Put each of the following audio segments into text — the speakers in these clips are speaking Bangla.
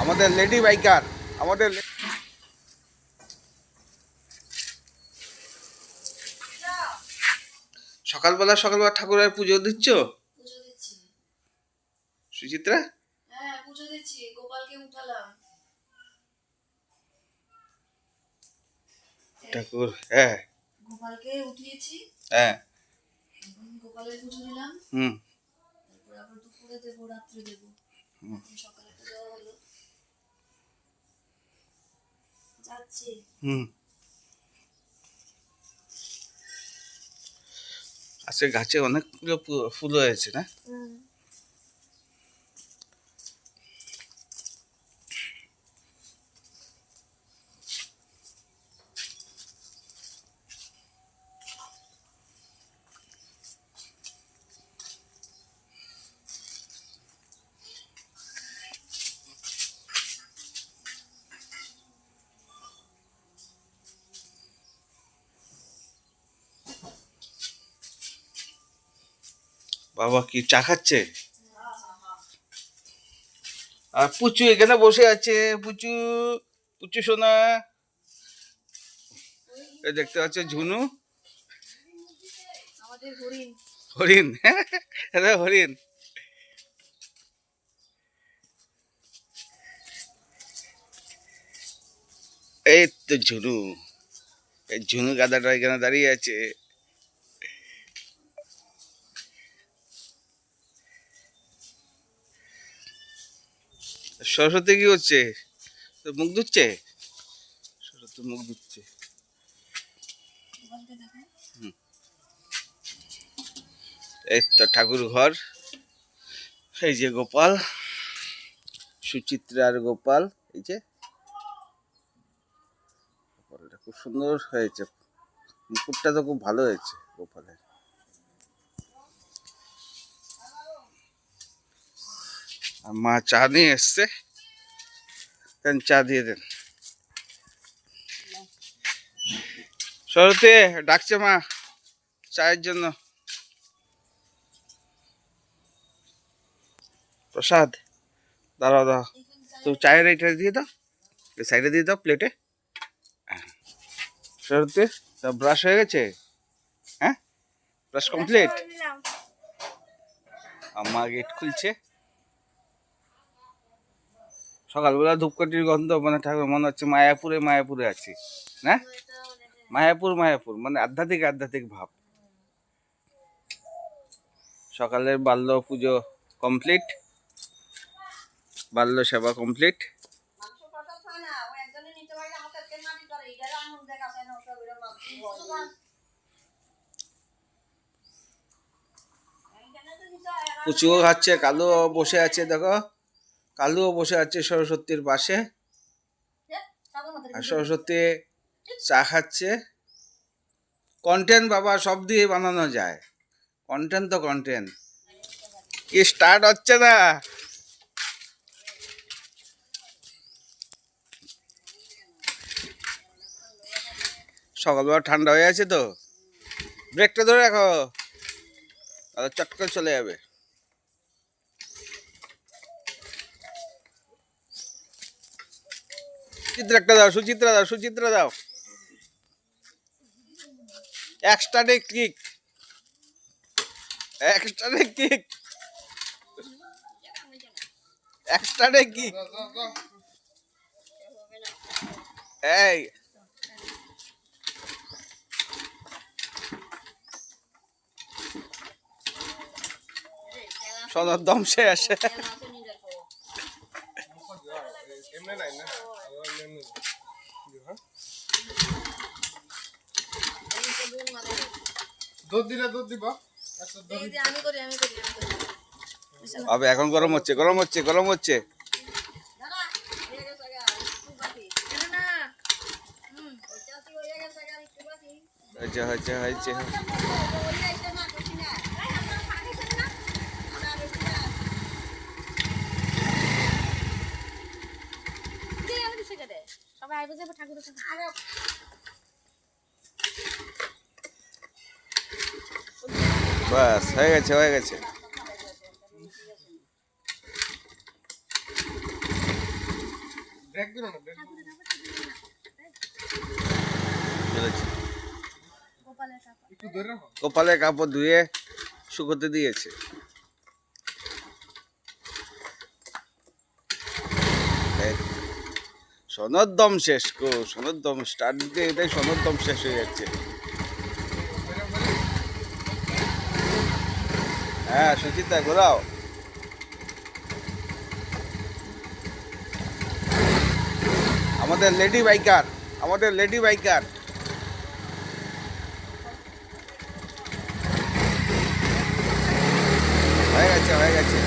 আমাদের লেডি বাইকার, আমাদের সকালবেলা সকালবেলা ঠাকুরের পুজো দিচ্ছ? পুজো দিচ্ছি। সুচিত্রা? হ্যাঁ পুজো দিচ্ছি, গোপালকে উঠালাম। ঠাকুর, হ্যাঁ গোপালকে উঠিয়েছি। হ্যাঁ গোপালের পুজো দিলাম। তারপর আবার দুপুরে দেবো, রাত্রে দেবো। সকালে তো দেওয়া হলো। যাচ্ছি। আজকে গাছে অনেকগুলো ফুল হয়েছে না? বাবা কি চা খাচ্ছে? আর পুচু এখানে বসে আছে। পুচু, পুচু সোনা, এই দেখতে পাচ্ছ ঝুনু, আমাদের হরিণ। হরিণ, হ্যাঁ হরিণ। এই তো ঝুনু, এই ঝুনু গাদাটা এখানে দাঁড়িয়ে আছে। সরস্বতী কি হচ্ছে? তো মুখ ধুচ্ছে, সরস্বতী মুখ ধুচ্ছে। এই তো ঠাকুর ঘর, এই যে গোপাল, সুচিত্রার গোপাল, এই যে গোপালটা খুব সুন্দর হয়েছে, মুকুটটা তো খুব ভালো হয়েছে গোপালের। আর মা চা নিয়ে এসছে, দেন চা দিয়ে দেন। সরস্বতী ডাকছে মা চায়ের জন্য। প্রসাদ, দাঁড়াও দাঁড়াও, তো চায়ের এইটা দিয়ে দাও, সাইডে দিয়ে দাও প্লেটে। সরস্বতী তা ব্রাশ হয়ে গেছে? হ্যাঁ ব্রাশ কমপ্লিট। মা গেট খুলছে। সকালবেলা ধূপকাঠির গন্ধ, মানে ঠাকুর মনে হচ্ছে মায়াপুরে মায়াপুরে আছি না? মায়াপুর মায়াপুর মানে আধ্যাত্মিক আধ্যাত্মিক ভাব। সকালের বাল্য পুজো কমপ্লিট, বাল্য সেবা কমপ্লিট। পুচুও খাচ্ছে, কালুও বসে আছে, দেখো কালুও বসে আছে সরস্বতীর পাশে। আর সরস্বতী চা খাচ্ছে। কন্টেন্ট বাবা সব দিয়ে বানানো যায়, কন্টেন্ট তো কন্টেন্ট। কি স্টার্ট হচ্ছে না? সকালবেলা ঠান্ডা হয়ে আছে তো, ব্রেকটা ধরে রাখো, চট করে চলে যাবে। সুচিত্রা একটা দাও, সুচিত্রা দাও, সুচিত্রা দাও। Extra kick, extra kick, extra kick. এই সোনার দম শেষ। আবে এখন গরম হচ্ছে, গরম হচ্ছে, গরম হচ্ছে। হয়েছে হয়েছে হয়েছে। বাস হয়ে গেছে, হয়ে গেছে। বলেছি। গোপালের কাপড় কপালে কাপড় ধুয়ে শুকোতে দিয়েছে। এই তো। সোনার দম শেষ গো, সোনার দম স্টার্ট দিতে এটাই সোনার দম শেষ হয়ে যাচ্ছে। হ্যাঁ সুচিতা ঘোরাও। আমাদের লেডি বাইকার, আমাদের লেডি বাইকার। হয়ে গেছে, হয়ে গেছে,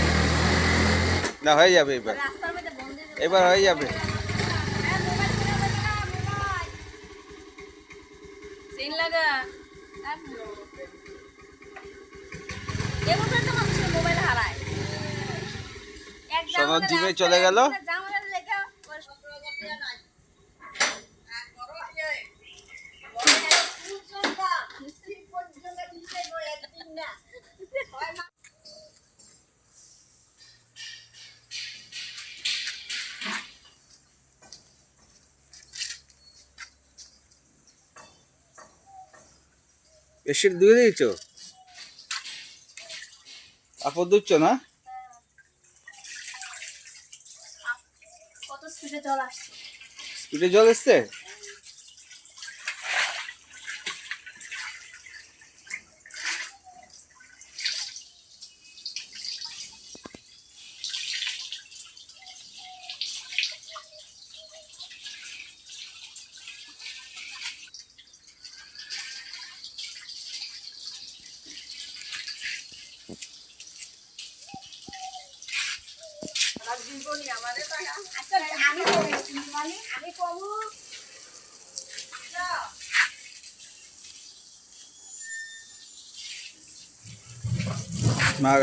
না হয়ে যাবে এবার, রাস্তার মধ্যে বন্ধ এবার হয়ে যাবে। সিন লাগা এবছর তো মানুষের মোবাইল হারায়। সোনার জিমে চলে গেল। বেশি ধুয়ে দিয়েছ, কাপড় ধুচ্ছ না? কত স্পিডে জল আসছে। স্পিডে জল এসছে। আমি কমু মা